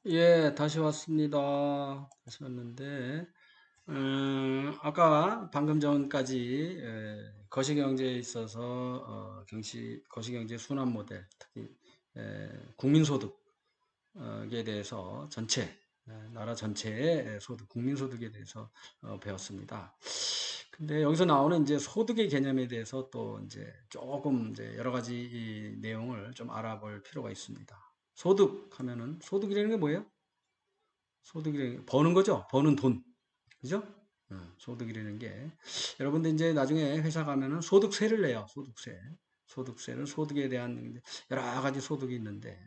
예, 다시 왔습니다. 다시 왔는데, 아까 방금 전까지 거시경제에 있어서 거시경제 순환 모델, 특히 국민소득에 대해서 나라 전체의 소득, 국민소득에 대해서 배웠습니다. 근데 여기서 나오는 이제 소득의 개념에 대해서 또 이제 조금 이제 여러 가지 이 내용을 좀 알아볼 필요가 있습니다. 소득 하면은 소득이라는 게 뭐예요? 소득이라는 게 버는 거죠. 버는 돈. 그죠? 소득이라는 게. 여러분들 이제 나중에 회사 가면은 소득세를 내요. 소득세. 소득세는 소득에 대한 여러 가지 소득이 있는데,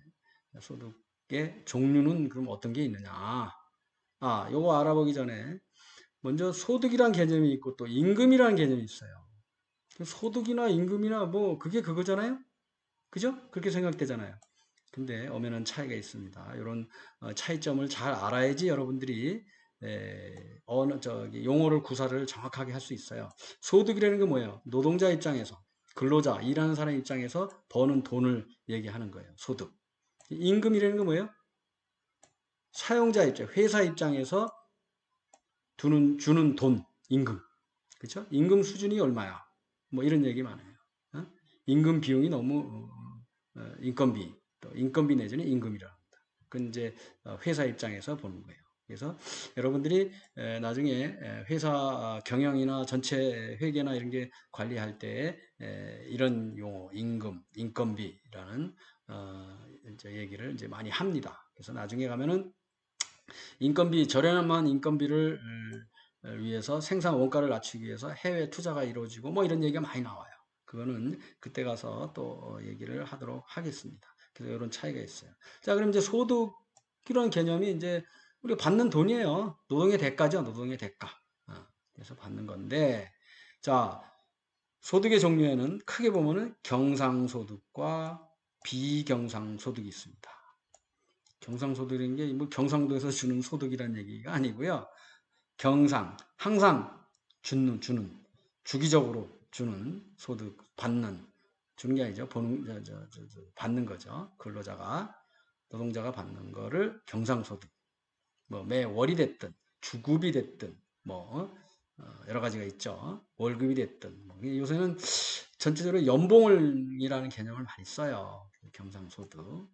소득의 종류는 그럼 어떤 게 있느냐. 요거 알아보기 전에 먼저 소득이란 개념이 있고 또 임금이라는 개념이 있어요. 소득이나 임금이나 뭐 그게 그거잖아요. 그죠? 그렇게 생각되잖아요. 근데 엄연한 차이가 있습니다. 이런 차이점을 잘 알아야지 여러분들이 어느 저기 용어를 구사를 정확하게 할 수 있어요. 소득이라는 게 뭐예요? 노동자 입장에서 근로자 일하는 사람 입장에서 버는 돈을 얘기하는 거예요. 소득. 임금이라는 게 뭐예요? 사용자 입장, 회사 입장에서 주는 돈, 임금. 그렇죠? 임금 수준이 얼마야? 뭐 이런 얘기 많아요. 어? 임금 비용이 너무 인건비, 또 인건비 내지는 임금이라 합니다. 그건 이제 회사 입장에서 보는 거예요. 그래서 여러분들이 나중에 회사 경영이나 전체 회계나 이런 게 관리할 때 이런 용어, 임금, 인건비라는 이제 얘기를 이제 많이 합니다. 그래서 나중에 가면은 인건비, 저렴한 인건비를 위해서 생산 원가를 낮추기 위해서 해외 투자가 이루어지고 뭐 이런 얘기가 많이 나와요. 그거는 그때 가서 또 얘기를 하도록 하겠습니다. 그래서 이런 차이가 있어요. 자, 그럼 이제 소득이라는 개념이 이제 우리가 받는 돈이에요. 노동의 대가죠. 노동의 대가. 그래서 받는 건데, 자, 소득의 종류에는 크게 보면은 경상소득과 비경상소득이 있습니다. 경상소득인 게 뭐 경상도에서 주는 소득이라는 얘기가 아니고요. 항상 주기적으로 주는 소득, 주는 게 아니죠. 받는 거죠. 노동자가 받는 거를 경상소득, 뭐 매 월이 됐든, 주급이 됐든, 뭐, 여러 가지가 있죠. 월급이 됐든, 뭐, 요새는 전체적으로 연봉을이라는 개념을 많이 써요. 경상소득을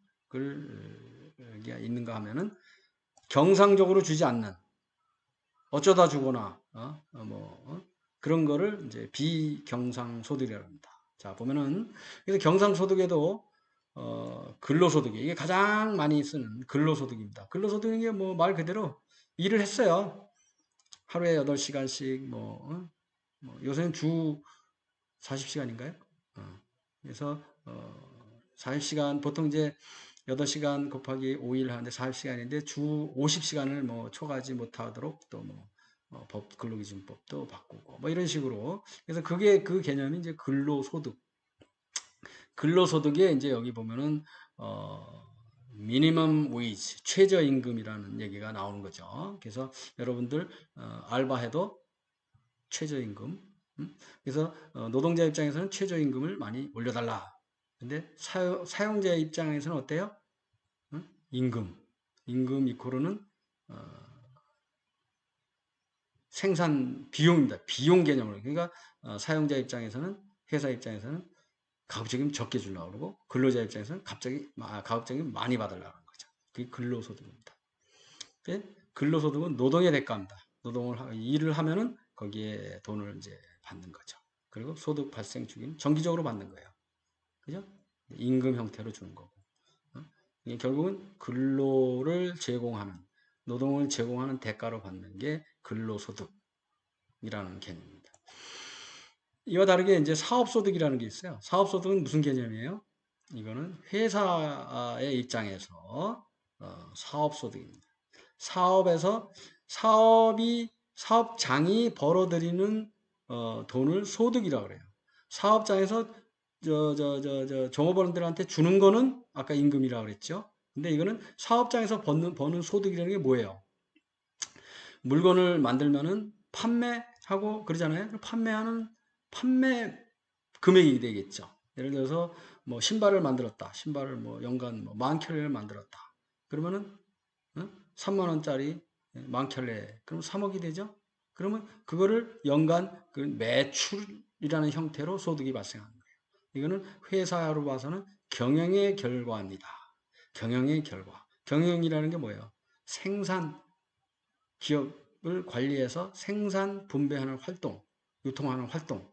있는가 하면은 경상적으로 주지 않는 어쩌다 주거나 그런 거를 이제 비경상소득이라고 합니다. 자 보면은 그래서 경상소득에도 근로소득이 이게 가장 많이 쓰는 근로소득입니다. 근로소득이 뭐 말 그대로 일을 했어요. 하루에 8시간씩 요새는 주 40시간인가요? 그래서 40시간 보통 이제 8시간 곱하기 5일 하는데 40시간인데 주 50시간을 뭐 초과하지 못하도록 또 근로기준법도 바꾸고 뭐 이런 식으로 그래서 그게 그 개념이 이제 근로소득에 이제 여기 보면은 미니멈 웨이지 최저임금이라는 얘기가 나오는 거죠. 그래서 여러분들 알바해도 최저임금 그래서 노동자 입장에서는 최저임금을 많이 올려달라. 근데 사용자 입장에서는 어때요? 임금. 임금 이코르는 생산 비용입니다. 비용 개념으로. 그러니까 사용자 입장에서는 회사 입장에서는 가급적이면 적게 주려고 그러고 근로자 입장에서는 가급적이면 많이 받으려고 하는 거죠. 그게 근로소득입니다. 근로소득은 노동의 대가입니다. 일을 하면은 거기에 돈을 이제 받는 거죠. 그리고 소득 발생 주기는 정기적으로 받는 거예요. 그죠? 임금 형태로 주는 거고. 이게 결국은 노동을 제공하는 대가로 받는 게 근로소득이라는 개념입니다. 이와 다르게 이제 사업소득이라는 게 있어요. 사업소득은 무슨 개념이에요? 이거는 회사의 입장에서 사업소득입니다. 사업에서 사업장이 벌어들이는 돈을 소득이라고 그래요. 사업장에서 종업원들한테 주는 거는 아까 임금이라고 그랬죠. 근데 이거는 사업장에서 버는 소득이라는 게 뭐예요? 물건을 만들면은 판매하고 그러잖아요. 판매 금액이 되겠죠. 예를 들어서 뭐 신발을 만들었다. 신발을 뭐 연간 뭐 10,000켤레를 만들었다. 그러면은 3만 원짜리 많게 할래. 그럼 3억이 되죠? 그러면 그거를 연간 그 매출이라는 형태로 소득이 발생하는 거예요. 이거는 회사로 봐서는 경영의 결과입니다. 경영의 결과. 경영이라는 게 뭐예요? 생산, 기업을 관리해서 생산, 분배하는 활동, 유통하는 활동,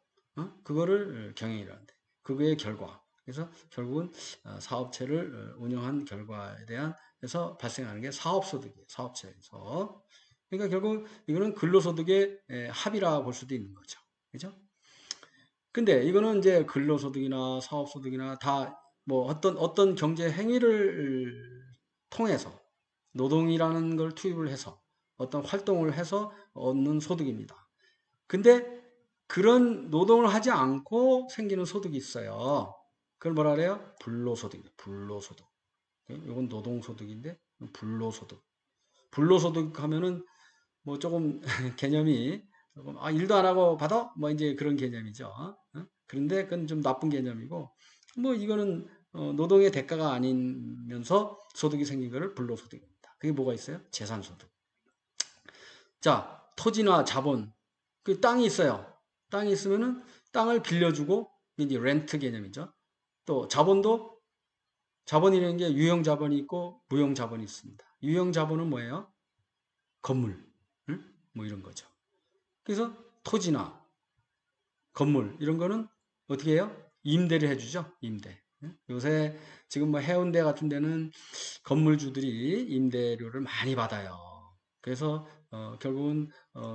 그거를 경영이라는데, 그거의 결과. 그래서 결국은 사업체를 운영한 결과에 대한 해서 발생하는 게 사업소득이에요. 사업체에서. 그러니까 결국 이거는 근로소득의 합이라 볼 수도 있는 거죠. 그죠? 근데 이거는 이제 근로소득이나 사업소득이나 다 뭐 어떤 경제 행위를 통해서 노동이라는 걸 투입을 해서 어떤 활동을 해서 얻는 소득입니다. 근데 그런 노동을 하지 않고 생기는 소득이 있어요. 그걸 뭐라 그래요? 불로소득이에요. 불로소득. 이건 노동소득인데 불로소득. 불로소득 하면은 뭐 조금 개념이 조금 일도 안 하고 받아? 뭐 이제 그런 개념이죠. 그런데 그건 좀 나쁜 개념이고 뭐 이거는 노동의 대가가 아니면서 소득이 생긴 거를 불로소득입니다. 그게 뭐가 있어요? 재산소득. 자, 토지나 자본, 그 땅이 있어요. 땅이 있으면은 땅을 빌려주고 이제 렌트 개념이죠. 또 자본도 자본이라는 게 유형 자본이 있고 무형 자본이 있습니다. 유형 자본은 뭐예요? 건물, 응? 뭐 이런 거죠. 그래서 토지나 건물 이런 거는 어떻게 해요? 임대를 해주죠. 임대. 요새 지금 뭐 해운대 같은 데는 건물주들이 임대료를 많이 받아요. 그래서 결국은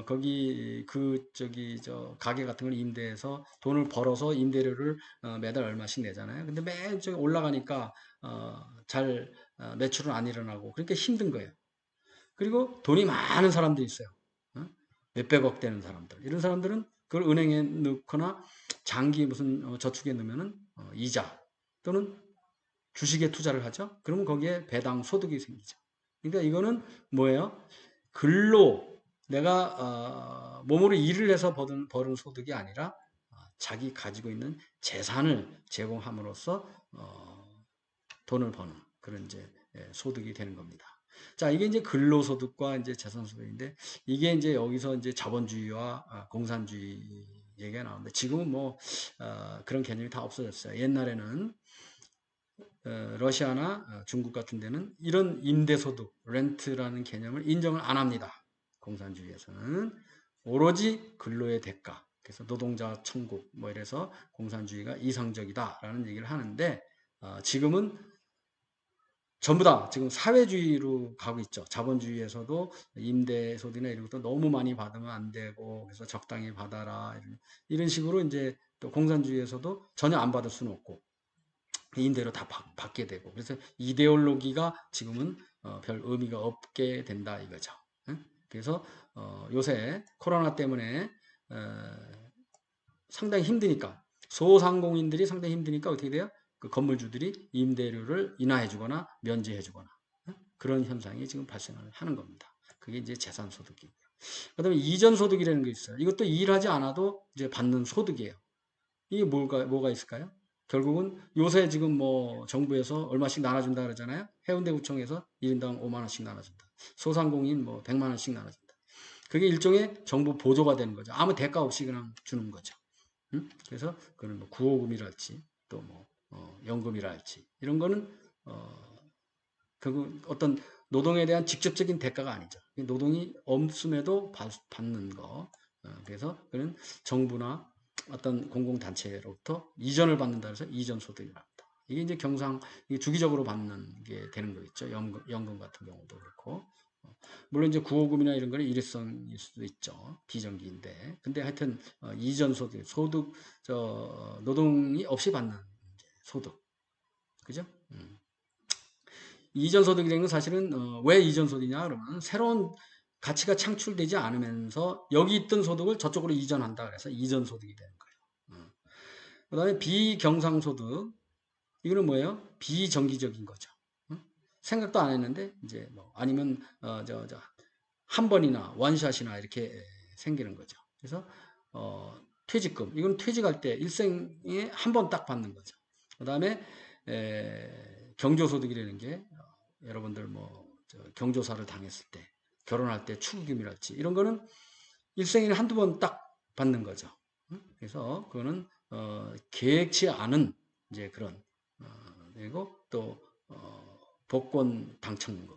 거기 그 저기 저 가게 같은 걸 임대해서 돈을 벌어서 임대료를 매달 얼마씩 내잖아요. 근데 매일 저기 올라가니까 잘 매출은 안 일어나고 그러니까 힘든 거예요. 그리고 돈이 많은 사람들이 있어요. 몇백억 되는 사람들. 이런 사람들은 그걸 은행에 넣거나 장기 무슨 저축에 넣으면은 이자 또는 주식에 투자를 하죠. 그러면 거기에 배당 소득이 생기죠. 그러니까 이거는 뭐예요? 근로 내가 몸으로 일을 해서 버는 소득이 아니라 자기 가지고 있는 재산을 제공함으로써 돈을 버는 그런 이제 소득이 되는 겁니다. 자, 이게 이제 근로소득과 이제 재산소득인데 이게 이제 여기서 이제 자본주의와 공산주의 얘기가 나오는데 지금은 뭐 그런 개념이 다 없어졌어요. 옛날에는 러시아나 중국 같은 데는 이런 임대소득, 렌트라는 개념을 인정을 안 합니다. 공산주의에서는 오로지 근로의 대가, 그래서 노동자 천국 뭐 이래서 공산주의가 이상적이다라는 얘기를 하는데 지금은 전부 다 지금 사회주의로 가고 있죠. 자본주의에서도 임대소득이나 이런 것도 너무 많이 받으면 안 되고, 그래서 적당히 받아라. 이런 식으로 이제 또 공산주의에서도 전혀 안 받을 수는 없고, 임대료 다 받게 되고, 그래서 이데올로기가 지금은 별 의미가 없게 된다 이거죠. 그래서 요새 코로나 때문에 상당히 힘드니까, 소상공인들이 상당히 힘드니까 어떻게 돼요? 그 건물주들이 임대료를 인하해주거나 면제해주거나 그런 현상이 지금 발생을 하는 겁니다. 그게 이제 재산소득이고요. 그 다음에 이전소득이라는 게 있어요. 이것도 일하지 않아도 이제 받는 소득이에요. 이게 뭐가 있을까요? 결국은 요새 지금 뭐 정부에서 얼마씩 나눠준다 그러잖아요. 해운대구청에서 1인당 5만 원씩 나눠준다. 소상공인 뭐 100만 원씩 나눠준다. 그게 일종의 정부 보조가 되는 거죠. 아무 대가 없이 그냥 주는 거죠. 그래서 그는 뭐 구호금이랄지 또 뭐 연금이랄지 이런 거는 결국 어떤 노동에 대한 직접적인 대가가 아니죠. 노동이 없음에도 받는 거. 그래서 그는 정부나 어떤 공공단체로부터 이전을 받는다 해서 이전소득이라고 합니다. 이게 이제 이게 주기적으로 받는 게 되는 거겠죠. 연금 같은 경우도 그렇고. 물론 이제 구호금이나 이런 거는 일회성일 수도 있죠. 비정기인데. 근데 하여튼 이전 소득, 노동이 없이 받는 소득. 그죠? 이전 소득이라는 건 사실은 왜 이전 소득이냐 그러면 새로운 가치가 창출되지 않으면서 여기 있던 소득을 저쪽으로 이전한다 그래서 이전 소득이 되는 거예요. 그다음에 비경상소득 이거는 뭐예요? 비정기적인 거죠. 생각도 안 했는데 이제 뭐 아니면 한 번이나 원샷이나 이렇게 생기는 거죠. 그래서 퇴직금 이건 퇴직할 때 일생에 한 번 딱 받는 거죠. 그다음에 경조소득이라는 게 여러분들 뭐 경조사를 당했을 때, 결혼할 때 축의금이랄지 이런 거는 일생에 한두 번 딱 받는 거죠. 그래서 그거는 계획치 않은 이제 그런 그리고 또 복권 당첨금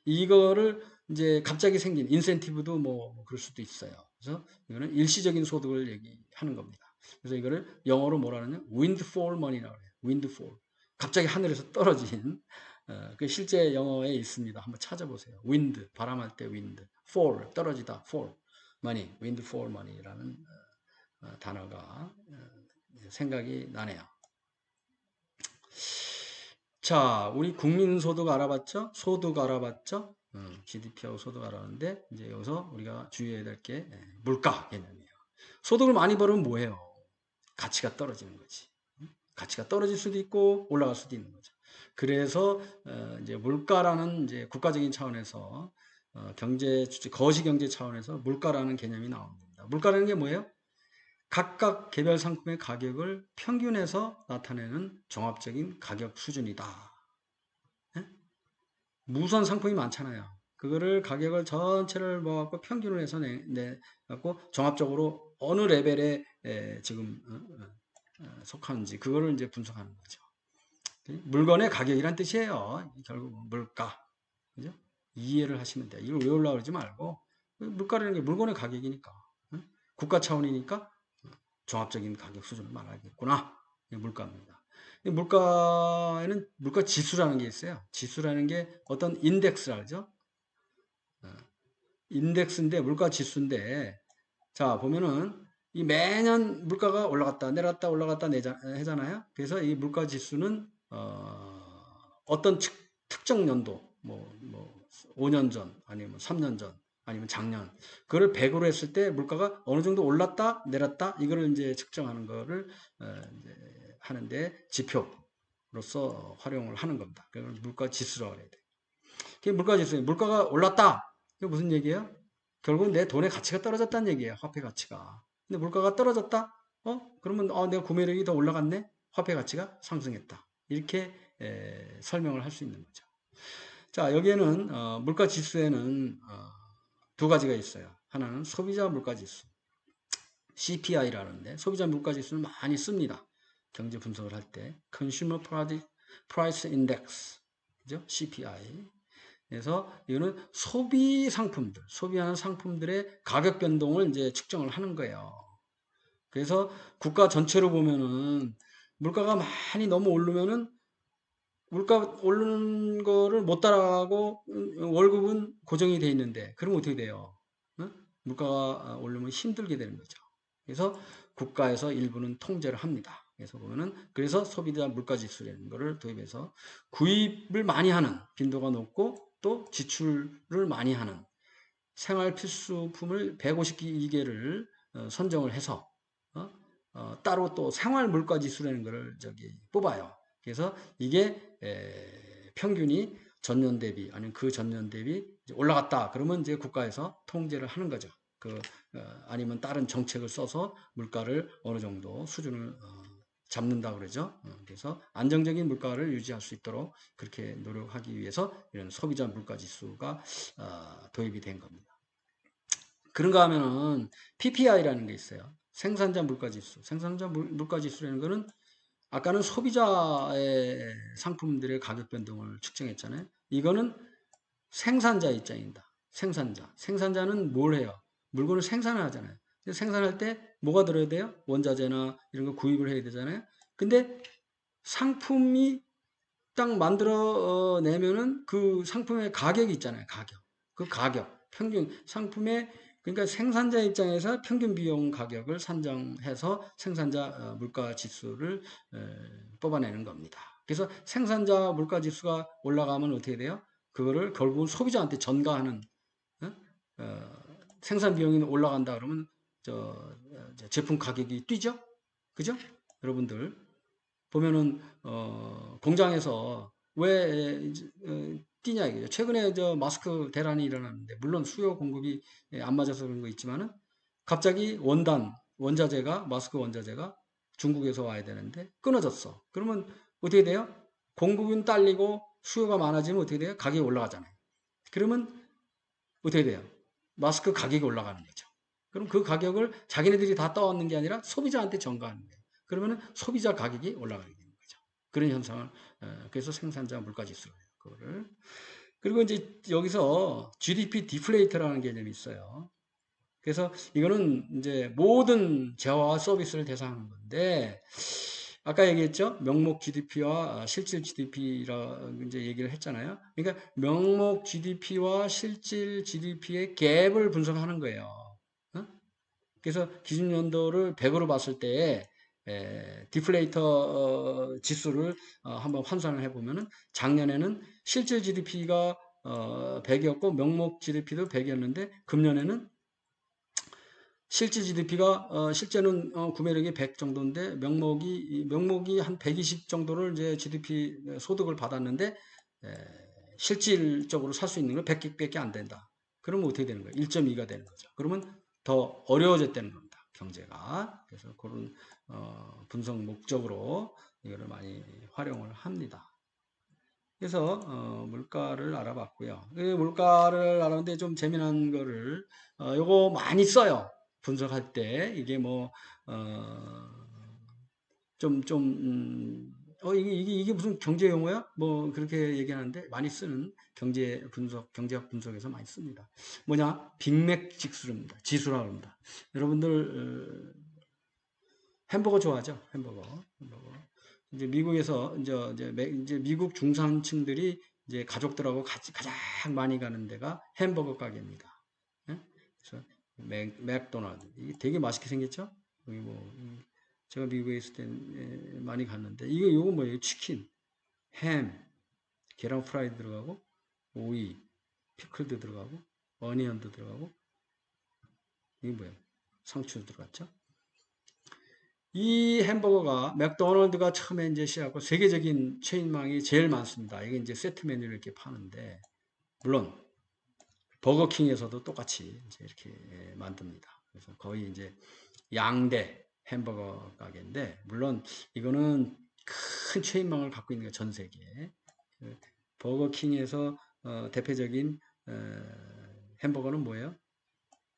이거를 이제 갑자기 생긴 인센티브도 뭐 그럴 수도 있어요. 그래서 이거는 일시적인 소득을 얘기하는 겁니다. 그래서 이거를 영어로 뭐라 하느냐? windfall money라고 해요. windfall. 갑자기 하늘에서 떨어진 그 실제 영어에 있습니다. 한번 찾아보세요. wind 바람할 때 wind, fall 떨어지다 fall money, windfall money라는 단어가 생각이 나네요. 자, 우리 국민소득 알아봤죠? 소득 알아봤죠? GDP하고 소득 알아봤는데 이제 여기서 우리가 주의해야 될 게 물가 개념이에요. 소득을 많이 벌으면 뭐해요? 가치가 떨어지는 거지. 가치가 떨어질 수도 있고 올라갈 수도 있는 거죠. 그래서 이제 물가라는 이제 국가적인 차원에서 경제 거시 경제 차원에서 물가라는 개념이 나옵니다. 물가라는 게 뭐예요? 각각 개별 상품의 가격을 평균해서 나타내는 종합적인 가격 수준이다. 네? 무선 상품이 많잖아요. 그거를 가격을 전체를 모아갖고 평균을 해서 내갖고 종합적으로 어느 레벨에 지금 속하는지 그거를 이제 분석하는 거죠. 물건의 가격이란 뜻이에요. 결국 물가. 그죠? 이해를 하시면 돼요. 이걸 외우려고 그러지 말고 물가라는 게 물건의 가격이니까 국가 차원이니까 종합적인 가격 수준을 말하겠구나. 물가입니다. 물가에는 물가 지수라는 게 있어요. 지수라는 게 어떤 인덱스라 그러죠. 인덱스인데 물가 지수인데 자 보면은 이 매년 물가가 올라갔다 내렸다 올라갔다 하잖아요. 그래서 이 물가 지수는 어떤 특정 연도 뭐 5년 전 아니면 3년 전 아니면 작년 그거를 100으로 했을 때 물가가 어느 정도 올랐다 내렸다 이거를 이제 측정하는 거를 이제 하는데 지표로서 활용을 하는 겁니다. 그걸 물가 지수라고 해야 돼. 그게 물가 지수예요. 물가가 올랐다. 이게 무슨 얘기예요? 결국은 내 돈의 가치가 떨어졌다는 얘기예요. 화폐 가치가. 근데 물가가 떨어졌다? 그러면 내가 구매력이 더 올라갔네? 화폐 가치가 상승했다. 이렇게 설명을 할 수 있는 거죠. 자, 여기에는 물가 지수에는 두 가지가 있어요. 하나는 소비자 물가 지수, CPI라는데 소비자 물가 지수는 많이 씁니다. 경제 분석을 할 때 Consumer Price Index, 그죠? CPI. 그래서 이거는 소비 상품들, 소비하는 상품들의 가격 변동을 이제 측정을 하는 거예요. 그래서 국가 전체로 보면은 물가가 많이 너무 오르면은 물가 오르는 거를 못 따라가고 월급은 고정이 돼 있는데 그러면 어떻게 돼요? 물가가 오르면 힘들게 되는 거죠. 그래서 국가에서 일부는 통제를 합니다. 그래서 보면은 그래서 소비자 물가 지수라는 거를 도입해서 구입을 많이 하는 빈도가 높고 또 지출을 많이 하는 생활 필수품을 152개를 선정을 해서 따로 또 생활 물가 지수라는 거를 뽑아요. 그래서 이게 평균이 전년 대비 아니면 그 전년 대비 올라갔다. 그러면 이제 국가에서 통제를 하는 거죠. 아니면 다른 정책을 써서 물가를 어느 정도 수준을 잡는다 그러죠. 그래서 안정적인 물가를 유지할 수 있도록 그렇게 노력하기 위해서 이런 소비자 물가 지수가 도입이 된 겁니다. 그런가 하면은 PPI라는 게 있어요. 생산자 물가 지수. 생산자 물가 지수라는 거는 아까는 소비자의 상품들의 가격 변동을 측정했잖아요. 이거는 생산자 입장입니다. 생산자. 생산자는 뭘 해요? 물건을 생산을 하잖아요. 생산할 때 뭐가 들어야 돼요? 원자재나 이런 거 구입을 해야 되잖아요. 근데 상품이 딱 만들어 내면은 그 상품의 가격이 있잖아요. 가격. 그 가격. 평균 상품의 그러니까 생산자 입장에서 평균 비용 가격을 산정해서 생산자 물가 지수를 뽑아내는 겁니다. 그래서 생산자 물가 지수가 올라가면 어떻게 돼요? 그거를 결국은 소비자한테 전가하는 생산 비용이 올라간다 그러면 제품 가격이 뛰죠? 그죠? 여러분들 보면은 공장에서 왜 뛰냐 이거죠. 최근에 마스크 대란이 일어났는데 물론 수요 공급이 안 맞아서 그런 거 있지만은 갑자기 원자재가 마스크 원자재가 중국에서 와야 되는데 끊어졌어. 그러면 어떻게 돼요? 공급은 딸리고 수요가 많아지면 어떻게 돼요? 가격이 올라가잖아요. 그러면 어떻게 돼요? 마스크 가격이 올라가는 거죠. 그럼 그 가격을 자기네들이 다 떠안는 게 아니라 소비자한테 전가하는 거예요. 그러면 소비자 가격이 올라가게 되는 거죠. 그런 현상을 그래서 생산자 물가지수예요. 그거를. 그리고 이제 여기서 GDP 디플레이터라는 개념이 있어요. 그래서 이거는 이제 모든 재화와 서비스를 대상하는 건데 아까 얘기했죠? 명목 GDP와 실질 GDP라 이제 얘기를 했잖아요. 그러니까 명목 GDP와 실질 GDP의 갭을 분석하는 거예요. 어? 그래서 기준 연도를 100으로 봤을 때 디플레이터 지수를 한번 환산을 해보면은 작년에는 실질 GDP가 100이었고 명목 GDP도 100이었는데 금년에는 실질 GDP가 실제는 구매력이 100 정도인데 명목이 한 120 정도를 이제 GDP 소득을 받았는데 실질적으로 살 수 있는 건 100개밖에 안 된다. 그러면 어떻게 되는 거예요? 1.2가 되는 거죠. 그러면 더 어려워졌다는 겁니다. 경제가. 그래서 그런 분석 목적으로 이거를 많이 활용을 합니다. 그래서 물가를 알아봤고요. 물가를 알아봤는데 좀 재미난 거를 요거 많이 써요. 분석할 때 이게 뭐 이게 무슨 경제 용어야? 뭐 그렇게 얘기하는데 많이 쓰는 경제학 분석에서 많이 씁니다. 뭐냐? 빅맥 지수라고 합니다. 여러분들 햄버거 좋아하죠? 햄버거. 이제 미국에서 이제 미국 중산층들이 이제 가족들하고 같이 가장 많이 가는 데가 햄버거 가게입니다. 예? 그래서 맥도날드 이게 되게 맛있게 생겼죠? 여기 뭐 제가 미국에 있을 때 많이 갔는데 요거 뭐예요? 치킨, 햄, 계란 프라이 들어가고 오이, 피클도 들어가고 어니언도 들어가고 이게 뭐예요? 상추 들어갔죠? 이 햄버거가 맥도날드가 처음에 이제 시작하고 세계적인 체인망이 제일 많습니다. 이게 이제 세트 메뉴를 이렇게 파는데 물론 버거킹에서도 똑같이 이제 이렇게 만듭니다. 그래서 거의 이제 양대 햄버거 가게인데 물론 이거는 큰 체인망을 갖고 있는 게 전 세계에 버거킹에서 대표적인 햄버거는 뭐예요?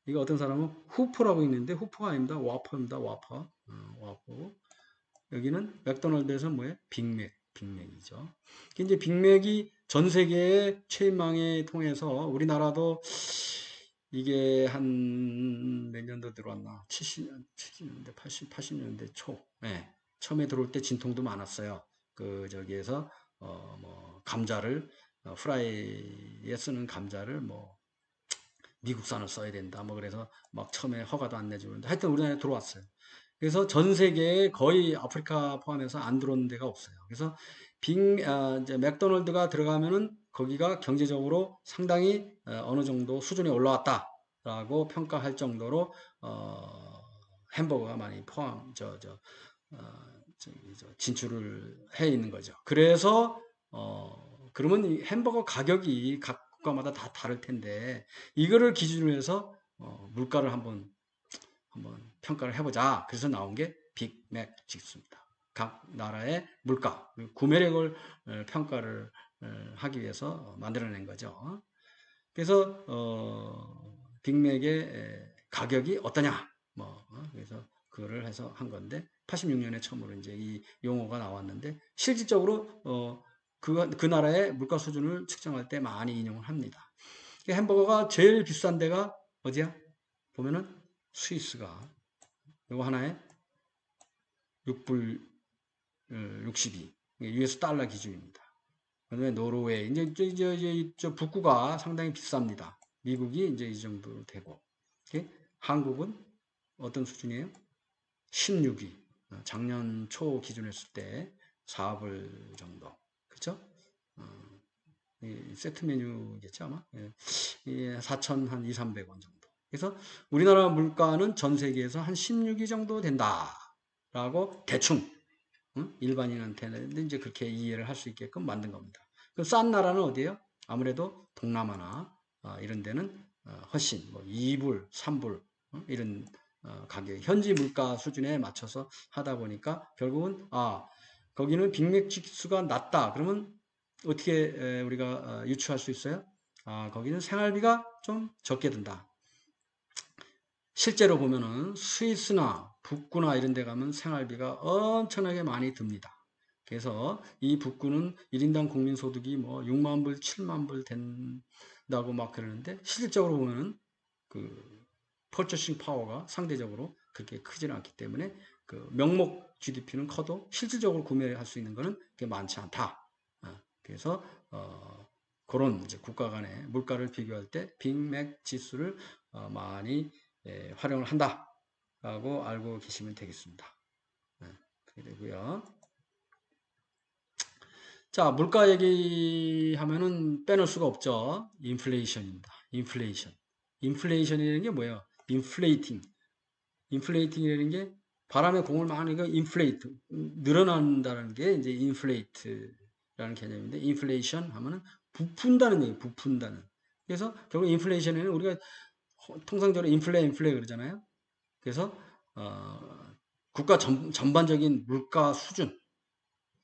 이거 어떤 사람은 후퍼라고 있는데 후퍼가 아닙니다. 와퍼입니다. 와퍼. 와퍼. 여기는 맥도날드에서 뭐예요? 빅맥이죠. 이제 빅맥이 전 세계의 체인망에 통해서 우리나라도 이게 한 몇 년도 들어왔나? 70년대, 80년대 초. 네. 처음에 들어올 때 진통도 많았어요. 저기에서 뭐 감자를 프라이에 쓰는 감자를 뭐 미국산을 써야 된다. 뭐 그래서 막 처음에 허가도 안 내주는데 하여튼 우리나라에 들어왔어요. 그래서 전 세계에 거의 아프리카 포함해서 안 들어오는 데가 없어요. 그래서 이제 맥도날드가 들어가면은 거기가 경제적으로 상당히 어느 정도 수준에 올라왔다라고 평가할 정도로 햄버거가 많이 진출을 해 있는 거죠. 그래서 그러면 이 햄버거 가격이 각 국가마다 다 다를 텐데 이거를 기준으로 해서 물가를 한번 평가를 해보자. 그래서 나온 게 빅맥 지수입니다. 각 나라의 물가, 구매력을 평가를 하기 위해서 만들어낸 거죠. 그래서 빅맥의 가격이 어떠냐, 그래서 그거를 해서 한 건데 86년에 처음으로 이제 이 용어가 나왔는데 실질적으로 그 나라의 물가 수준을 측정할 때 많이 인용을 합니다. 햄버거가 제일 비싼 데가 어디야? 보면은 스위스가 이거 하나에 6불 62 US 달러 기준입니다. 그다음에 노르웨이 이제 저 북구가 상당히 비쌉니다. 미국이 이제 이 정도 되고 한국은 어떤 수준이에요? 16위. 작년 초 기준 했을 때 4불 정도. 그렇죠? 세트 메뉴겠죠 아마. 4,000한 2, 300원 정도. 그래서 우리나라 물가는 전 세계에서 한 16위 정도 된다라고 대충 일반인한테는 이제 그렇게 이해를 할 수 있게끔 만든 겁니다. 그 싼 나라는 어디예요? 아무래도 동남아나 이런 데는 훨씬 뭐 2불, 3불 이런 가격, 현지 물가 수준에 맞춰서 하다 보니까 결국은 거기는 빅맥 지수가 낮다. 그러면 어떻게 우리가 유추할 수 있어요? 거기는 생활비가 좀 적게 든다. 실제로 보면은 스위스나 북구나 이런 데 가면 생활비가 엄청나게 많이 듭니다. 그래서 이 북구는 1인당 국민소득이 뭐 6만 불, 7만 불 된다고 막 그러는데 실질적으로 보면은 그 퍼처싱 파워가 상대적으로 그렇게 크지는 않기 때문에 그 명목 GDP는 커도 실질적으로 구매할 수 있는 것은 그렇게 많지 않다. 그래서 그런 이제 국가 간의 물가를 비교할 때 빅맥 지수를 많이 활용을 한다라고 알고 계시면 되겠습니다. 그렇게 되고요. 자, 물가 얘기하면은 빼놓을 수가 없죠. 인플레이션입니다. 인플레이션. 인플레이션이라는 게 뭐예요? 인플레이팅. 인플레이팅이라는 게 바람에 공을 많이 그 인플레이트 늘어난다는 게 이제 인플레이트라는 개념인데 인플레이션 하면은 부푼다는 얘기, 부푼다는. 그래서 결국 인플레이션에는 우리가 통상적으로 인플레 그러잖아요. 그래서 국가 전반적인 물가 수준,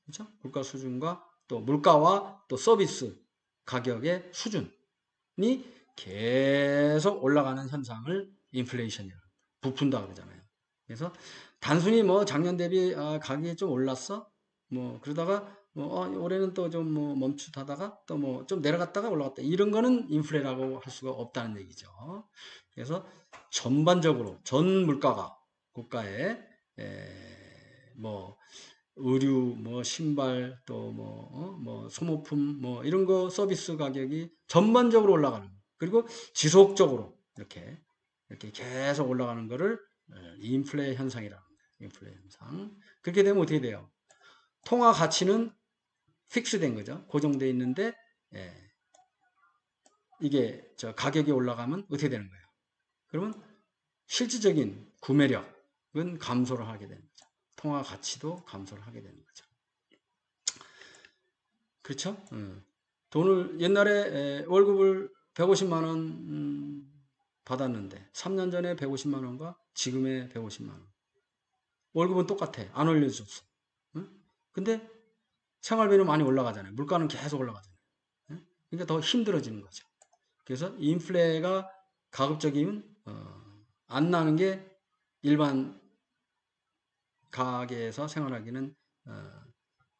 그렇죠? 물가 수준과 또 물가와 또 서비스 가격의 수준이 계속 올라가는 현상을 인플레이션이라고 부푼다 그러잖아요. 그래서 단순히 뭐 작년 대비 가격이 좀 올랐어, 뭐 그러다가 뭐 올해는 또 좀 뭐 멈칫하다가 또 뭐 좀 내려갔다가 올라갔다 이런 거는 인플레라고 할 수가 없다는 얘기죠. 그래서 전반적으로 전 물가가 국가의 뭐 의류, 뭐 신발, 또 뭐 소모품, 뭐 이런 거 서비스 가격이 전반적으로 올라가는. 그리고 지속적으로 이렇게 계속 올라가는 거를 인플레 현상이라는 거예요. 인플레 현상. 그렇게 되면 어떻게 돼요? 통화 가치는 픽스된 거죠. 고정돼 있는데 이게 저 가격이 올라가면 어떻게 되는 거예요? 그러면 실질적인 구매력은 감소를 하게 되는 거죠. 통화 가치도 감소를 하게 되는 거죠. 그렇죠? 돈을 옛날에 월급을 150만 원 받았는데 3년 전에 150만 원과 지금의 150만 원. 월급은 똑같아. 안 올려줬어. 근데 생활비는 많이 올라가잖아요. 물가는 계속 올라가잖아요. 그러니까 더 힘들어지는 거죠. 그래서 인플레가 가급적이면 안 나는 게 일반 가게에서 생활하기는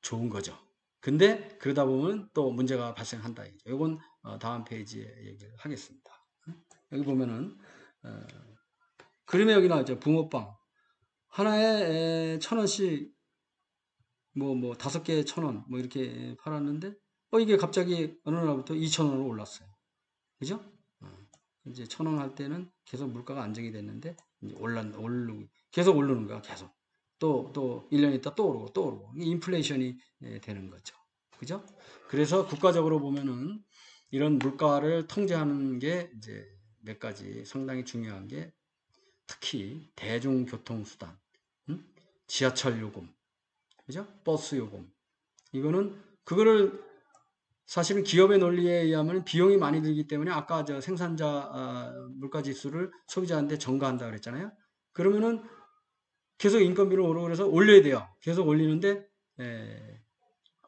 좋은 거죠. 근데 그러다 보면 또 문제가 발생한다. 이건 다음 페이지에 얘기를 하겠습니다. 여기 보면은 그림에 여기 나왔죠. 붕어빵 하나에 1,000원씩 뭐 5개에 1,000원 뭐 이렇게 팔았는데 이게 갑자기 어느 날부터 2,000원으로 올랐어요. 그죠? 이제 1,000원 할 때는 계속 물가가 안정이 됐는데 이제 오르고 계속 오르는 거야. 계속 또 1년 있다 또 오르고 또 오르고 이게 인플레이션이 되는 거죠. 그죠? 그래서 국가적으로 보면은 이런 물가를 통제하는 게 이제 몇 가지 상당히 중요한 게 특히 대중교통수단, 지하철 요금, 그죠? 버스 요금. 이거는 그거를 사실은 기업의 논리에 의하면 비용이 많이 들기 때문에 아까 저 생산자 물가 지수를 소비자한테 전가한다 그랬잖아요. 그러면은 계속 인건비를 오르고 그래서 올려야 돼요. 계속 올리는데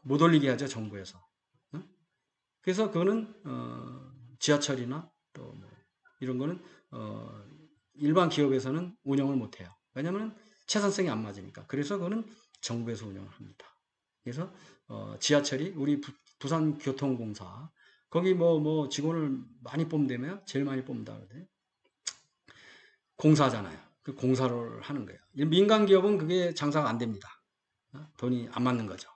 못 올리게 하죠 정부에서. 그래서 그거는 지하철이나 또뭐 이런 거는 일반 기업에서는 운영을 못 해요. 왜냐하면 채산성이 안 맞으니까. 그래서 그거는 정부에서 운영을 합니다. 그래서 지하철이 우리 부산교통공사 거기 뭐 직원을 많이 뽑는다며요. 제일 많이 뽑는다 그러대. 공사잖아요. 그 공사를 하는 거예요. 민간 기업은 그게 장사가 안 됩니다. 돈이 안 맞는 거죠.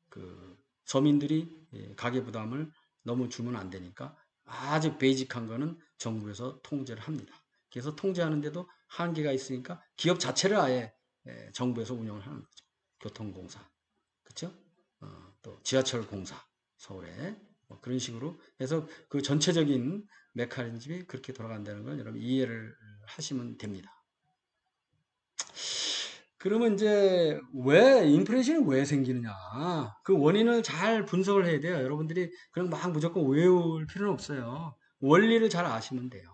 그 서민들이 가계 부담을 너무 주면 안 되니까 아주 베이직한 거는 정부에서 통제를 합니다. 그래서 통제하는데도 한계가 있으니까 기업 자체를 아예 정부에서 운영을 하는 거죠. 교통공사, 그렇죠? 또 지하철 공사, 서울에 뭐 그런 식으로 해서 그 전체적인 메커니즘이 그렇게 돌아간다는 걸 여러분 이해를 하시면 됩니다. 그러면 이제 왜 인플레이션이 왜 생기느냐 그 원인을 잘 분석을 해야 돼요. 여러분들이 그냥 막 무조건 외울 필요는 없어요. 원리를 잘 아시면 돼요.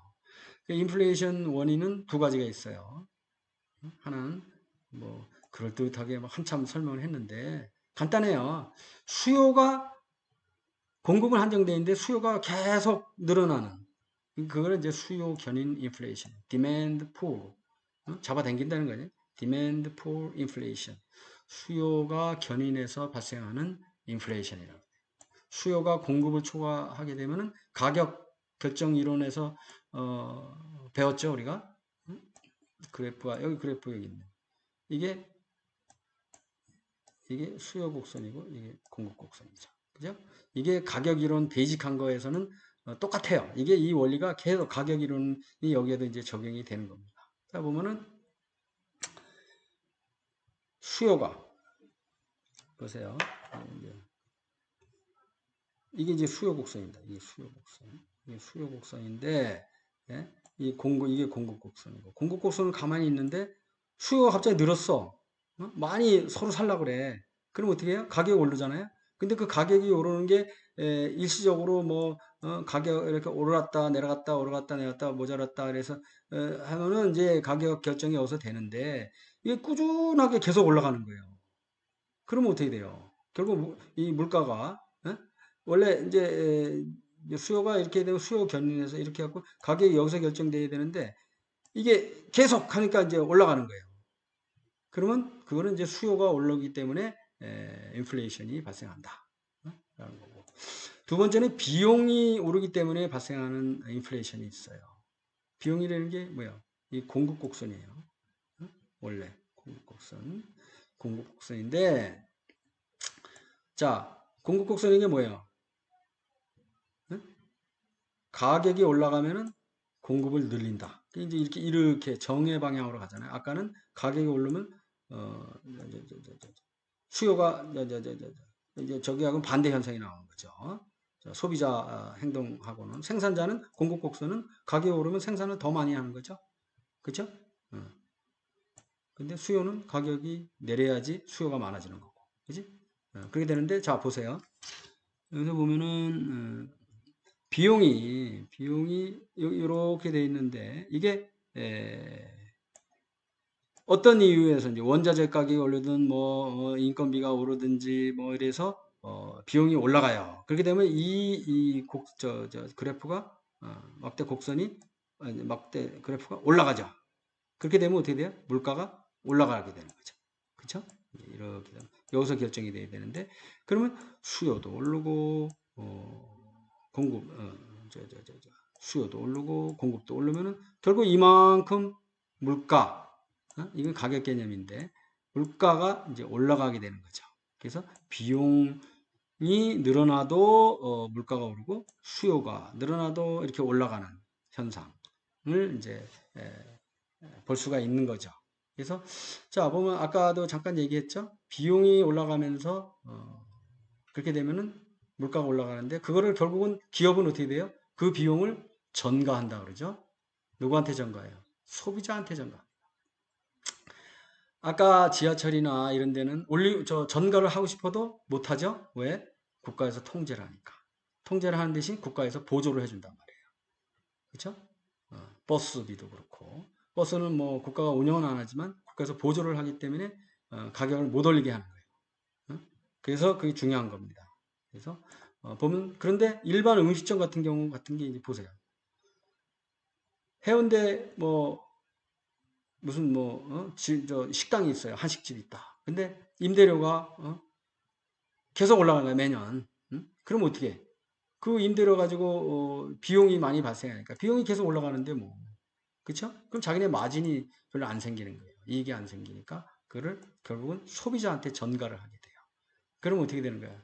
인플레이션 원인은 두 가지가 있어요. 하나는 뭐 그럴듯하게 한참 설명을 했는데 간단해요. 수요가 공급은 한정되어 있는데 수요가 계속 늘어나는, 그거를 이제 수요 견인 인플레이션, demand pull, 잡아당긴다는 거죠. demand pull inflation, 수요가 견인해서 발생하는 인플레이션이라고. 수요가 공급을 초과하게 되면은 가격 결정 이론에서 배웠죠, 우리가. 그래프가 여기, 그래프 여기 있네. 이게 수요 곡선이고 이게 공급 곡선이죠. 그죠? 이게 가격 이론 베이직한 거에서는 똑같아요. 이게 이 원리가 계속 가격 이론이 여기에도 이제 적용이 되는 겁니다. 자, 보면은 수요가, 보세요. 이게 이제 수요 곡선입니다. 이게 수요 곡선. 이게 수요 곡선인데, 예? 이게 공급 곡선이고, 공급 곡선은 가만히 있는데 수요가 갑자기 늘었어. 많이 서로 살라 그래. 그럼 어떻게 해요? 가격이 오르잖아요. 근데 그 가격이 오르는 게 일시적으로 뭐 가격 이렇게 오르렀다 내려갔다 오르갔다 내려갔다 모자랐다 그래서 하면은 이제 가격 결정이 어디서 되는데 이게 꾸준하게 계속 올라가는 거예요. 그러면 어떻게 돼요? 결국 이 물가가 원래 이제 수요가 이렇게 되면 수요 견인해서 이렇게 갖고 가격이 여기서 결정돼야 되는데 이게 계속 하니까 이제 올라가는 거예요. 그러면 그거는 이제 수요가 올라오기 때문에 인플레이션이 발생한다. 라는 거고. 두 번째는 비용이 오르기 때문에 발생하는 인플레이션이 있어요. 비용이라는 게 뭐야? 이 공급 곡선이에요. 원래 공급 곡선. 공급 곡선인데 자, 공급 곡선이 게 뭐예요? 가격이 올라가면은 공급을 늘린다. 이제 이렇게 정의 방향으로 가잖아요. 아까는 가격이 오르면 수요가 이제 저기하고는 반대 현상이 나오는 거죠. 소비자 행동하고는 생산자는 공급 곡선은 가격이 오르면 생산을 더 많이 하는 거죠. 그렇죠? 근데 수요는 가격이 내려야지 수요가 많아지는 거고. 그지? 그렇게 되는데 자 보세요. 여기서 보면은 비용이 이렇게 돼 있는데 이게 어떤 이유에서 이제 원자재 가격이 오르든 뭐 인건비가 오르든지 뭐 이래서 비용이 올라가요. 그렇게 되면 저 그래프가 막대 곡선이 막대 그래프가 올라가죠. 그렇게 되면 어떻게 돼요? 물가가 올라가게 되는 거죠. 그렇죠? 이렇게 되면 여기서 결정이 돼야 되는데 그러면 수요도 오르고 공급 수요도 오르고 공급도 오르면은 결국 이만큼 물가 이건 가격 개념인데 물가가 이제 올라가게 되는 거죠. 그래서 비용이 늘어나도 물가가 오르고 수요가 늘어나도 이렇게 올라가는 현상을 이제 볼 수가 있는 거죠. 그래서 자 보면 아까도 잠깐 얘기했죠. 비용이 올라가면서 그렇게 되면은 물가가 올라가는데 그거를 결국은 기업은 어떻게 돼요? 그 비용을 전가한다 그러죠. 누구한테 전가해요? 소비자한테 전가. 아까 지하철이나 이런 데는 전가를 하고 싶어도 못하죠. 왜? 국가에서 통제를 하니까. 통제를 하는 대신 국가에서 보조를 해준단 말이에요. 그렇죠? 버스비도 그렇고 버스는 뭐 국가가 운영은 안 하지만 국가에서 보조를 하기 때문에 가격을 못 올리게 하는 거예요. 그래서 그게 중요한 겁니다. 그래서 보면 그런데 일반 음식점 같은 경우 같은 게 이제 보세요. 해운대 뭐 무슨 뭐 식당이 있어요. 한식집이 있다. 근데 임대료가 계속 올라가는 거예요. 매년. 그럼 어떻게 해? 그 임대료 가지고 비용이 많이 발생하니까 비용이 계속 올라가는데 뭐 그렇죠? 그럼 자기네 마진이 별로 안 생기는 거예요. 이익이 안 생기니까 그거를 결국은 소비자한테 전가를 하게 돼요. 그럼 어떻게 되는 거야?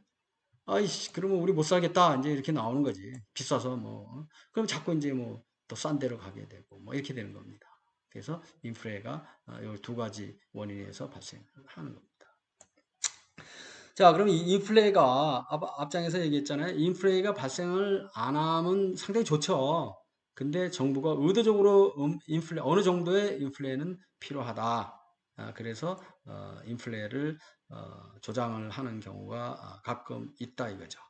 아이씨, 그러면 우리 못 살겠다. 이제 이렇게 나오는 거지. 비싸서 뭐. 그럼 자꾸 이제 뭐 또 싼 데로 가게 되고 뭐 이렇게 되는 겁니다. 그래서 인플레가 이 두 가지 원인에서 발생하는 겁니다. 자, 그럼 이 인플레가 앞장에서 얘기했잖아요. 인플레가 발생을 안 하면 상당히 좋죠. 근데 정부가 의도적으로 어느 정도의 인플레는 필요하다. 그래서 인플레를 조장을 하는 경우가 가끔 있다 이거죠.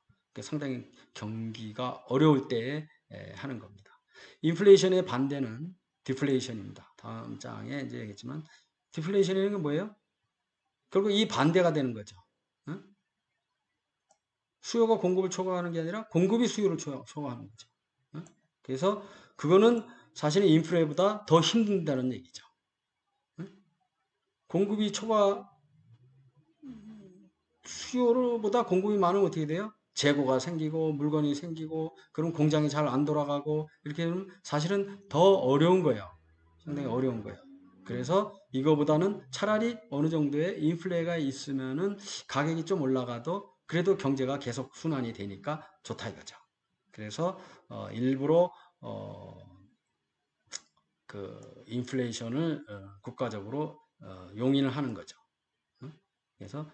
상당히 경기가 어려울 때에 하는 겁니다. 인플레이션의 반대는 디플레이션입니다. 다음 장에 이제 얘기했지만 디플레이션이라는 게 뭐예요? 결국 이 반대가 되는 거죠. 수요가 공급을 초과하는 게 아니라 공급이 수요를 초과하는 거죠. 그래서 그거는 사실은 인플레보다 더 힘든다는 얘기죠. 공급이 초과 수요보다 공급이 많으면 어떻게 돼요? 재고가 생기고 물건이 생기고 그럼 공장이 잘 안 돌아가고 이렇게 되면 사실은 더 어려운 거예요. 상당히 어려운 거예요. 그래서 이거보다는 차라리 어느 정도의 인플레가 있으면은 가격이 좀 올라가도 그래도 경제가 계속 순환이 되니까 좋다 이거죠. 그래서 일부러 그 인플레이션을 국가적으로 용인을 하는 거죠. 그래서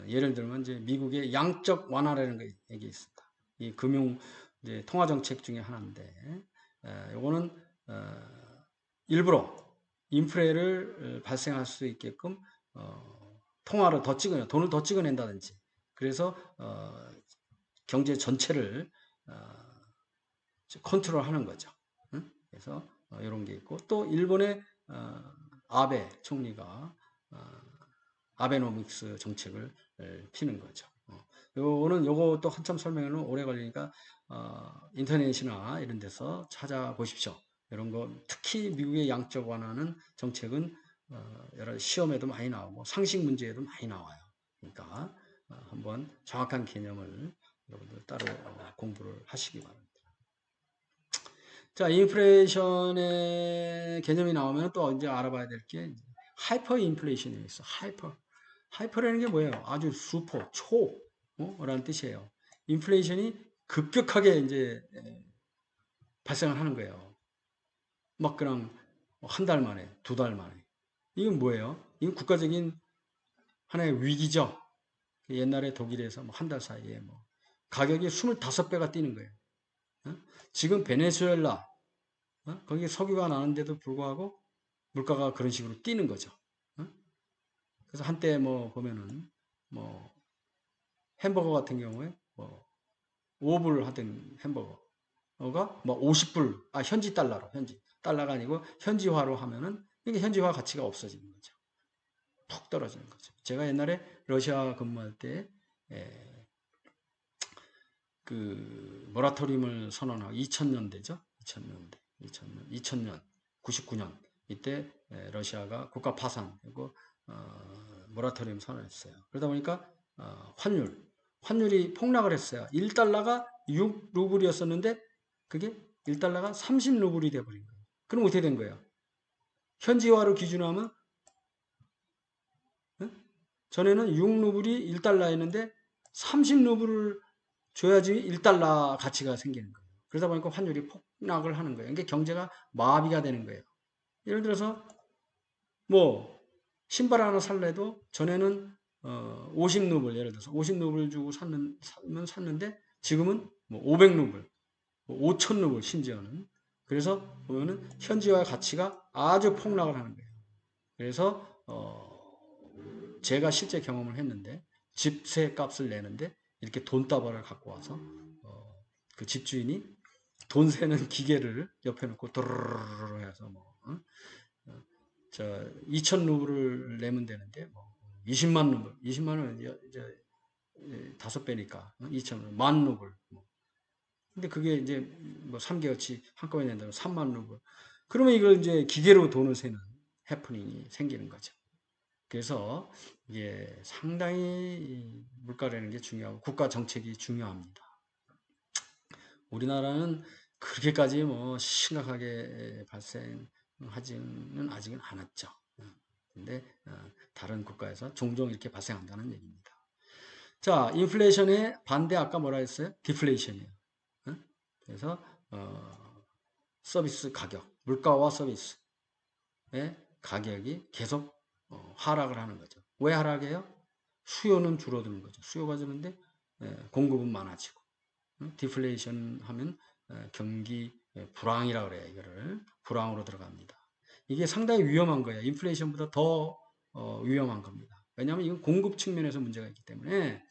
예를 들면 이제 미국의 양적 완화라는 게 있습니다. 이 금융 이제 통화 정책 중에 하나인데 요거는 일부러 인플레를 발생할 수 있게끔 통화를 더 찍어내 돈을 더 찍어낸다든지 그래서 경제 전체를 컨트롤하는 거죠. 그래서 이런 게 있고 또 일본의 아베 총리가 아베노믹스 정책을 피는 거죠. 요것도 한참 설명하면 오래 걸리니까 인터넷이나 이런 데서 찾아보십시오. 이런 거 특히 미국의 양적 완화는 정책은 여러 시험에도 많이 나오고 상식 문제에도 많이 나와요. 그러니까 한번 정확한 개념을 여러분들 따로 공부를 하시기 바랍니다. 자, 인플레이션의 개념이 나오면 또 이제 알아봐야 될 게 하이퍼 인플레이션이 있어. 하이퍼라는 게 뭐예요? 아주 슈퍼, 라는 뜻이에요. 인플레이션이 급격하게 이제 발생을 하는 거예요. 막 그냥 한 달 만에, 두 달 만에. 이건 뭐예요? 이건 국가적인 하나의 위기죠. 옛날에 독일에서 뭐 한 달 사이에 뭐 가격이 25배가 뛰는 거예요. 지금 베네수엘라, 거기 석유가 나는데도 불구하고 물가가 그런 식으로 뛰는 거죠. 그래서 한때 뭐 보면은 뭐 햄버거 같은 경우에 뭐 5불 하던 햄버거가 뭐 50불, 현지 달러가 아니고 현지화로 하면은 이게 현지화 가치가 없어지는 거죠. 푹 떨어지는 거죠. 제가 옛날에 러시아 근무할 때 그 모라토리움을 선언하고 2000년대죠. 2000년, 99년 이때 러시아가 국가 파산 그리고 모라토리움 선언했어요. 그러다 보니까 환율이 폭락을 했어요. 1달러가 6루블이었었는데 그게 1달러가 30루블이 돼버린 거예요. 그럼 어떻게 된 거예요? 현지화로 기준하면 전에는 6루블이 1달러였는데 30루블을 줘야지 1달러 가치가 생기는 거예요. 그러다 보니까 환율이 폭락을 하는 거예요. 그러니까 경제가 마비가 되는 거예요. 예를 들어서 뭐 신발 하나 살래도 전에는 50루블 예를 들어서 50루블 주고 샀는데 지금은 뭐 500루블, 5000루블 심지어는 그래서 보면은 현지화 가치가 아주 폭락을 하는 거예요. 그래서 제가 실제 경험을 했는데 집세 값을 내는데 이렇게 돈다발을 갖고 와서 그 집주인이 돈 세는 기계를 옆에 놓고 도르르르 해서 뭐 2,000루블을 내면 되는데 뭐 20만 루블, 20만 원 이제 5배니까 2,000루블, 만 루블. 근데 그게 이제 뭐 3개월치 한꺼번에 낸다면 3만 루블. 그러면 이걸 이제 기계로 돈을 세는 해프닝이 생기는 거죠. 그래서 이게 상당히 물가라는 게 중요하고 국가 정책이 중요합니다. 우리나라는 그렇게까지 뭐 심각하게 발생하지는 아직은 않았죠. 근데 다른 국가에서 종종 이렇게 발생한다는 얘기입니다. 자, 인플레이션의 반대 아까 뭐라 했어요? 디플레이션이에요. 그래서 서비스 가격, 물가와 서비스의 가격이 계속 하락을 하는 거죠. 왜 하락해요? 수요는 줄어드는 거죠. 수요가 줄는데 공급은 많아지고. 디플레이션 하면 경기 불황이라고 그래요. 이거를 불황으로 들어갑니다. 이게 상당히 위험한 거예요. 인플레이션보다 더 위험한 겁니다. 왜냐하면 이건 공급 측면에서 문제가 있기 때문에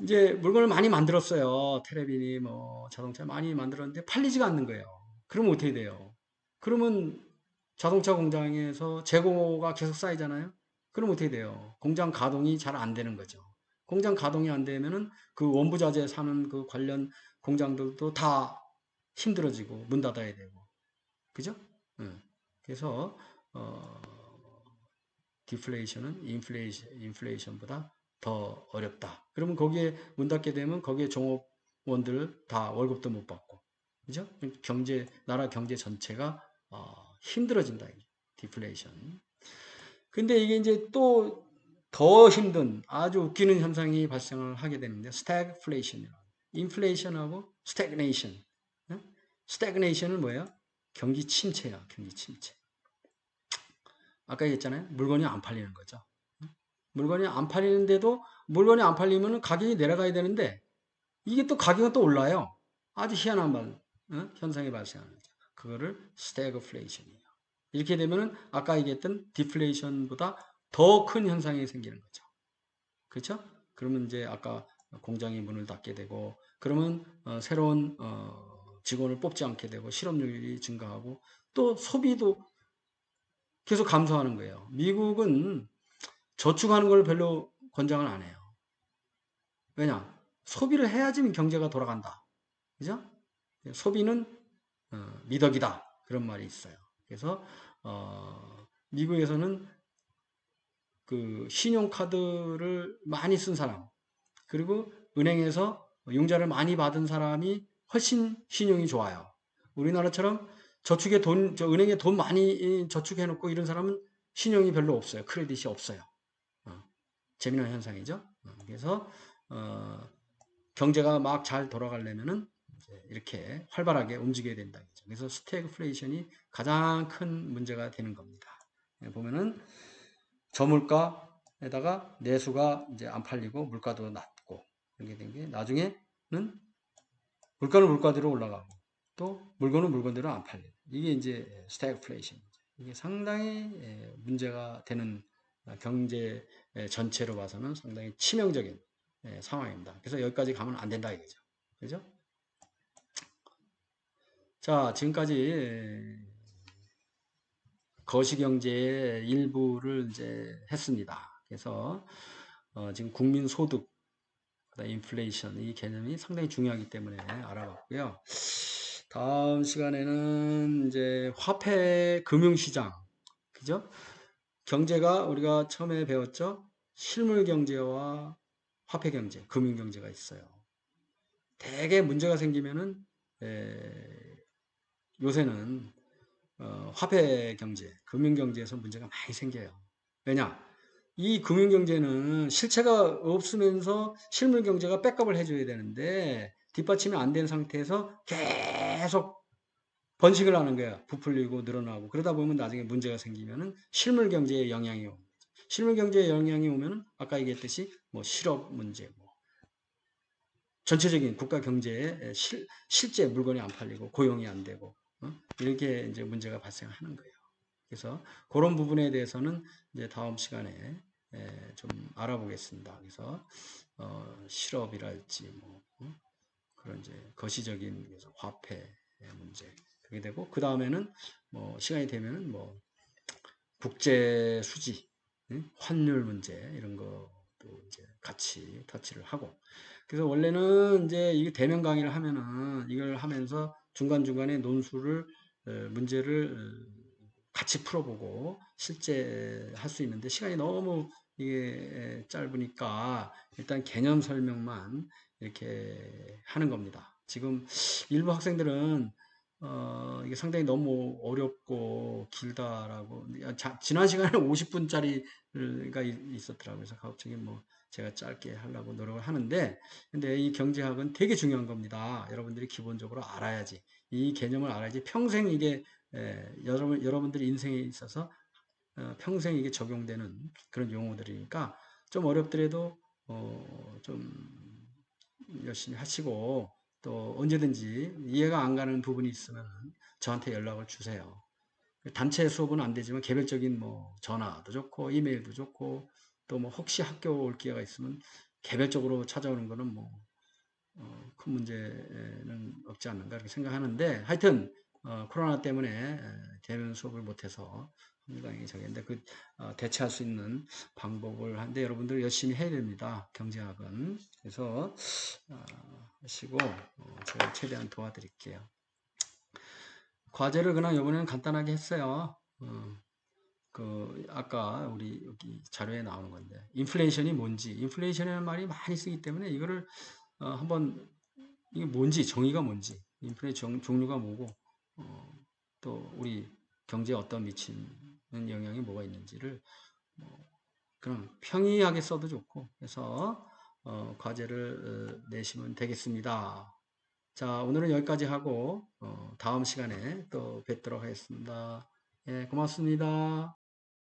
이제 물건을 많이 만들었어요. 테레비니 뭐 자동차 많이 만들었는데 팔리지가 않는 거예요. 그러면 어떻게 돼요? 그러면 자동차 공장에서 재고가 계속 쌓이잖아요. 그럼 어떻게 돼요? 공장 가동이 잘 안 되는 거죠. 공장 가동이 안 되면은 그 원부자재 사는 그 관련 공장들도 다 힘들어지고 문 닫아야 되고, 그죠? 응. 그래서 디플레이션은 인플레이션보다 더 어렵다. 그러면 거기에 문 닫게 되면 거기에 종업원들 다 월급도 못 받고, 그죠? 나라 경제 전체가 힘들어진다. 디플레이션. 근데 이게 이제 또 더 힘든 아주 웃기는 현상이 발생을 하게 되는데 스태그플레이션, 인플레이션하고 스태그네이션. 스태그네이션은 뭐예요? 경기 침체야, 경기 침체. 아까 얘기했잖아요. 물건이 안 팔리는 거죠. 물건이 안 팔리는데도 물건이 안 팔리면 가격이 내려가야 되는데 이게 또 가격은 또 올라요. 아주 희한한 현상이 발생하는 거죠. 그거를 스태그플레이션이에요. 이렇게 되면은 아까 얘기했던 디플레이션보다 더 큰 현상이 생기는 거죠. 그렇죠? 그러면 이제 아까 공장이 문을 닫게 되고 그러면 새로운 직원을 뽑지 않게 되고 실업률이 증가하고 또 소비도 계속 감소하는 거예요. 미국은 저축하는 걸 별로 권장을 안 해요. 왜냐? 소비를 해야지 경제가 돌아간다. 그죠? 소비는 미덕이다. 그런 말이 있어요. 그래서 미국에서는 그 신용카드를 많이 쓴 사람, 그리고 은행에서 융자를 많이 받은 사람이 훨씬 신용이 좋아요. 우리나라처럼 은행에 돈 많이 저축해 놓고 이런 사람은 신용이 별로 없어요. 크레딧이 없어요. 재미난 현상이죠. 그래서 경제가 막 잘 돌아가려면은 이렇게 활발하게 움직여야 된다. 그래서 스태그플레이션이 가장 큰 문제가 되는 겁니다. 보면은 저물가에다가 내수가 이제 안 팔리고 물가도 낮고 이렇게 된 게 나중에는 물가는 물가대로 올라가고 또 물건은 물건대로 안 팔리고 이게 이제 스태그플레이션. 이게 상당히 문제가 되는 경제 전체로 봐서는 상당히 치명적인 상황입니다. 그래서 여기까지 가면 안 된다 이거죠. 그죠? 자, 지금까지 거시경제의 일부를 이제 했습니다. 그래서 지금 국민소득, 인플레이션 이 개념이 상당히 중요하기 때문에 알아봤고요. 다음 시간에는 이제 화폐 금융시장, 그죠? 경제가 우리가 처음에 배웠죠? 실물 경제와 화폐 경제, 금융 경제가 있어요. 대개 문제가 생기면은 요새는 화폐 경제, 금융 경제에서 문제가 많이 생겨요. 왜냐? 이 금융 경제는 실체가 없으면서 실물 경제가 백업을 해줘야 되는데 뒷받침이 안 된 상태에서 계속 번식을 하는 거야. 부풀리고 늘어나고 그러다 보면 나중에 문제가 생기면은 실물 경제에 영향이 옵니다. 실물 경제에 영향이 오면은 아까 얘기했듯이 뭐 실업 문제, 뭐 전체적인 국가 경제에 실제 물건이 안 팔리고 고용이 안 되고 이렇게 이제 문제가 발생하는 거예요. 그래서 그런 부분에 대해서는 이제 다음 시간에 좀 알아보겠습니다. 그래서 실업이랄지 뭐 그런 이제 거시적인 화폐 문제 그게 되고 그 다음에는 뭐 시간이 되면은 뭐 국제 수지, 환율 문제 이런 것도 이제 같이 터치를 하고 그래서 원래는 이제 이게 대면 강의를 하면은 이걸 하면서 중간중간에 논술을 문제를 같이 풀어보고 실제 할 수 있는데 시간이 너무 이게 짧으니까 일단 개념 설명만 이렇게 하는 겁니다. 지금 일부 학생들은 이게 상당히 너무 어렵고 길다라고 지난 시간에 50분짜리가 있었더라고요. 그래서 갑자기 뭐 제가 짧게 하려고 노력을 하는데 근데 이 경제학은 되게 중요한 겁니다. 여러분들이 기본적으로 알아야지 이 개념을 알아야지 평생 이게 여러분들 인생에 있어서 평생 이게 적용되는 그런 용어들이니까 좀 어렵더라도 좀 열심히 하시고 또 언제든지 이해가 안 가는 부분이 있으면 저한테 연락을 주세요. 단체 수업은 안 되지만 개별적인 뭐 전화도 좋고 이메일도 좋고 또 뭐 혹시 학교 올 기회가 있으면 개별적으로 찾아오는 거는 뭐 큰 문제는 없지 않는가 이렇게 생각하는데 하여튼 코로나 때문에 대면 수업을 못해서 상당히 저기인데 대체할 수 있는 방법을 하는데 여러분들 열심히 해야 됩니다. 경제학은. 그래서 하시고 제가 최대한 도와드릴게요. 과제를 그냥 이번에는 간단하게 했어요. 아까 우리 여기 자료에 나오는 건데 인플레이션이 뭔지, 인플레이션이라는 말이 많이 쓰기 때문에 이거를 한번 이게 뭔지, 정의가 뭔지, 인플레이션 종류가 뭐고 또 우리 경제에 어떤 미치는 영향이 뭐가 있는지를 그냥 평이하게 써도 좋고 해서 과제를 내시면 되겠습니다. 자, 오늘은 여기까지 하고 다음 시간에 또 뵙도록 하겠습니다. 예, 고맙습니다.